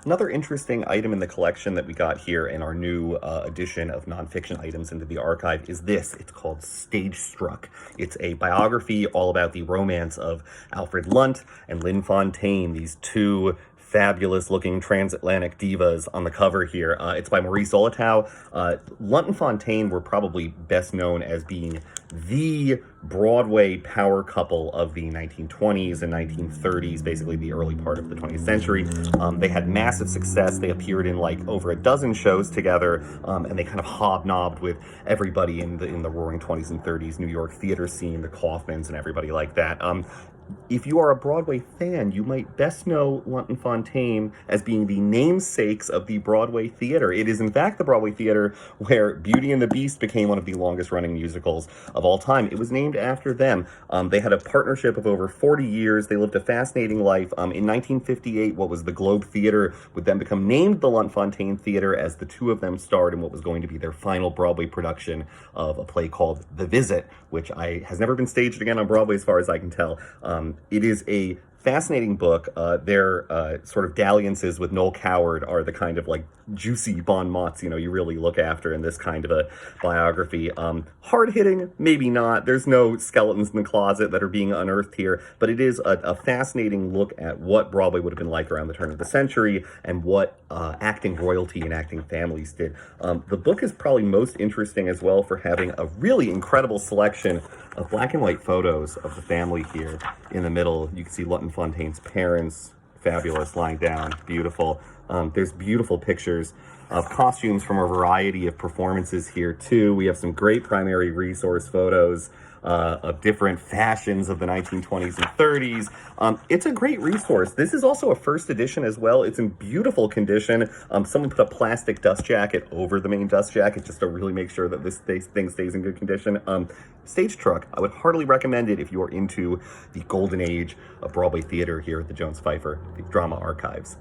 Another interesting item in the collection that we got here in our new edition of nonfiction items into the archive is this. It's called Stagestruck. It's a biography all about the romance of Alfred Lunt and Lunt-Fontannes, these two fabulous-looking transatlantic divas on the cover here. It's by Maurice Olitow. Lunt and Fontaine were probably best known as being the Broadway power couple of the 1920s and 1930s, basically the early part of the 20th century. They had massive success. They appeared in like over a dozen shows together, and they kind of hobnobbed with everybody in the roaring 20s and 30s New York theater scene, the Kaufmans and everybody like that. If you are a Broadway fan, you might best know Lunt-Fontannes as being the namesakes of the Broadway theater. It is, in fact, the Broadway theater where Beauty and the Beast became one of the longest-running musicals of all time. It was named after them. They had a partnership of over 40 years. They lived a fascinating life. In 1958, what was the Globe Theater would then become named the Lunt-Fontannes Theater as the two of them starred in what was going to be their final Broadway production of a play called The Visit, which has never been staged again on Broadway as far as I can tell. It is a fascinating book. Their sort of dalliances with Noel Coward are the kind of like juicy bon mots, you really look after in this kind of a biography. Hard-hitting, maybe not. There's no skeletons in the closet that are being unearthed here, but it is a fascinating look at what Broadway would have been like around the turn of the century and what acting royalty and acting families did. The book is probably most interesting as well for having a really incredible selection of black and white photos of the family here in the middle. You can see Lunt-Fontannes' parents, fabulous, lying down, beautiful. There's beautiful pictures of costumes from a variety of performances here too. We have some great primary resource photos of different fashions of the 1920s and 30s. It's a great resource. This is also a first edition as well. It's in beautiful condition. Someone put a plastic dust jacket over the main dust jacket just to really make sure that this thing stays in good condition. Stagestruck, I would heartily recommend it if you are into the golden age of Broadway theater here at the Jones Pfeiffer Drama Archives.